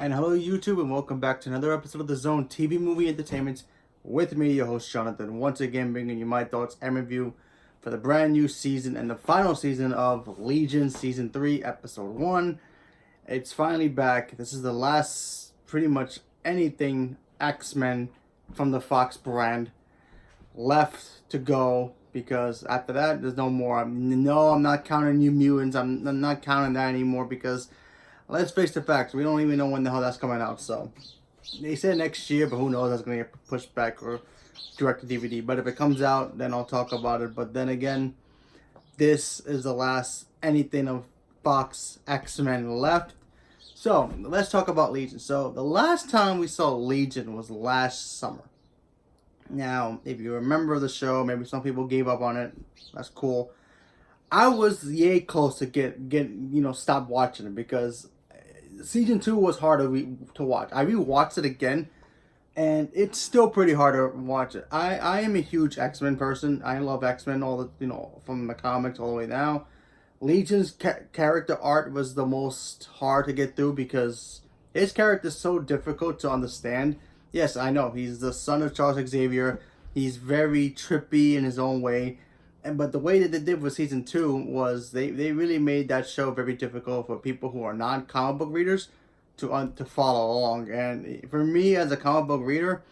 And hello YouTube, and welcome back to another episode of the Zone TV Movie Entertainment with me, your host Jonathan, once again bringing you my thoughts and review for the brand new season and the final season of Legion Season 3 Episode 1. It's finally back. This is the last pretty much anything X-Men from the Fox brand left to go, because after that there's no more. No, I'm not counting New Mutants. I'm not counting that anymore, because let's face the facts, we don't even know when the hell that's coming out. So they said next year, but who knows, that's going to get pushed back or direct to DVD. But if it comes out, then I'll talk about it. But then again, this is the last anything of Fox X-Men left. So let's talk about Legion. So the last time we saw Legion was last summer. Now, if you remember the show, maybe some people gave up on it. That's cool. I was yay close to stop watching it, because season 2 was hard to watch. I rewatched it again, and it's still pretty hard to watch it. I am a huge X-Men person. I love X-Men, all the from the comics all the way now. Legion's character art was the most hard to get through, because his character is so difficult to understand. Yes, I know he's the son of Charles Xavier. He's very trippy in his own way. But the way that they did with season 2 was they really made that show very difficult for people who are non-comic book readers to follow along. And for me, as a comic book reader,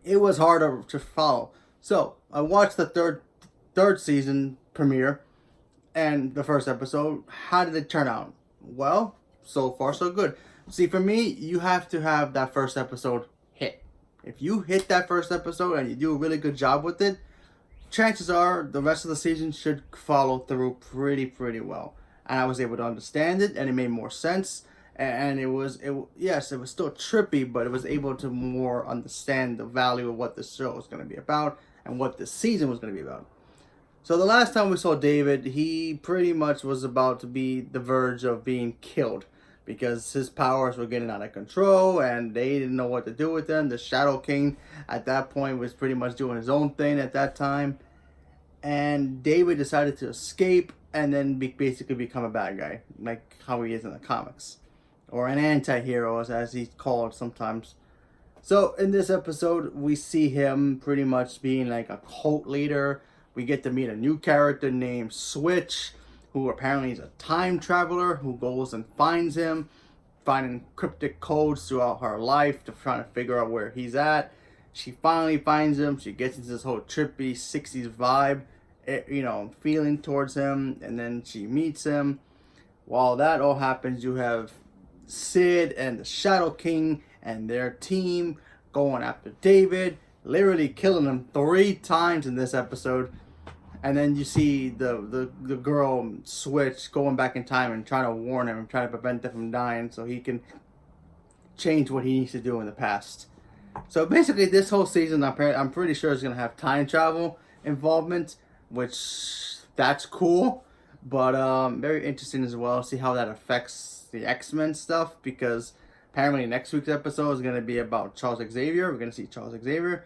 it was harder to follow. So I watched the third season premiere and the first episode. How did it turn out? Well, so far so good. See, for me, you have to have that first episode hit. If you hit that first episode and you do a really good job with it, chances are the rest of the season should follow through pretty well. And I was able to understand it, and it made more sense. And it was still trippy, but it was able to more understand the value of what the show was going to be about and what the season was going to be about. So the last time we saw David, he pretty much was about to be the verge of being killed, because his powers were getting out of control and they didn't know what to do with them. The Shadow King at that point was pretty much doing his own thing at that time. And David decided to escape and then basically become a bad guy, like how he is in the comics. Or an anti-hero, as he's called sometimes. So in this episode, we see him pretty much being like a cult leader. We get to meet a new character named Switch, who apparently is a time traveler who goes and finds him, finding cryptic codes throughout her life to try to figure out where he's at. She finally finds him. She gets into this whole trippy 60s vibe, feeling towards him, and then she meets him. While that all happens, you have Sid and the Shadow King and their team going after David, literally killing him 3 times in this episode. And then you see the girl Switch going back in time and trying to warn him and trying to prevent him from dying so he can change what he needs to do in the past. So basically this whole season, I'm pretty sure is going to have time travel involvement, which that's cool. But very interesting as well. See how that affects the X-Men stuff, because apparently next week's episode is going to be about Charles Xavier. We're going to see Charles Xavier.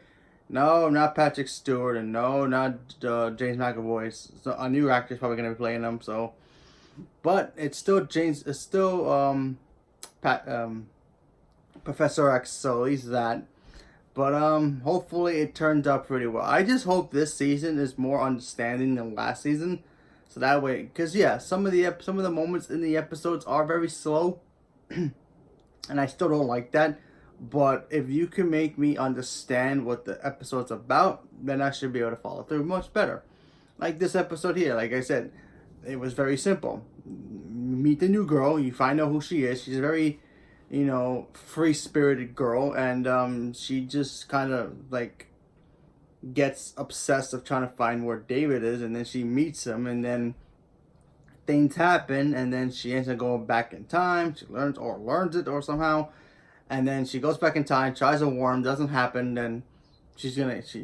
No, not Patrick Stewart, and no, not James McAvoy. So a new actor is probably going to be playing them. So, but it's still Professor X. So at least that. But hopefully it turns out pretty well. I just hope this season is more understanding than last season, so that way, because yeah, some of the moments in the episodes are very slow, and I still don't like that. But if you can make me understand what the episode's about, then I should be able to follow through much better. Like this episode here, like I said, it was very simple. Meet the new girl, you find out who she is. She's a very, free-spirited girl, and she just kind of like gets obsessed of trying to find where David is, and then she meets him, and then things happen, and then she ends up going back in time. She learns it or somehow. And then she goes back in time, tries to warn him, doesn't happen. Then she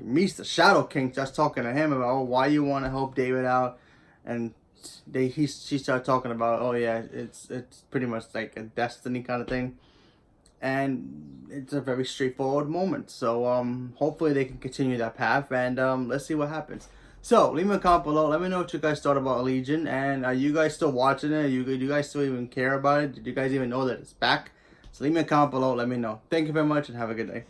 meets the Shadow King, just talking to him about why you want to help David out. And she started talking about, oh yeah, it's pretty much like a destiny kind of thing. And it's a very straightforward moment. So hopefully they can continue that path, and let's see what happens. So leave me a comment below. Let me know what you guys thought about Legion, and are you guys still watching it? Do you guys still even care about it? Did you guys even know that it's back? So leave me a comment below. Let me know. Thank you very much and have a good day.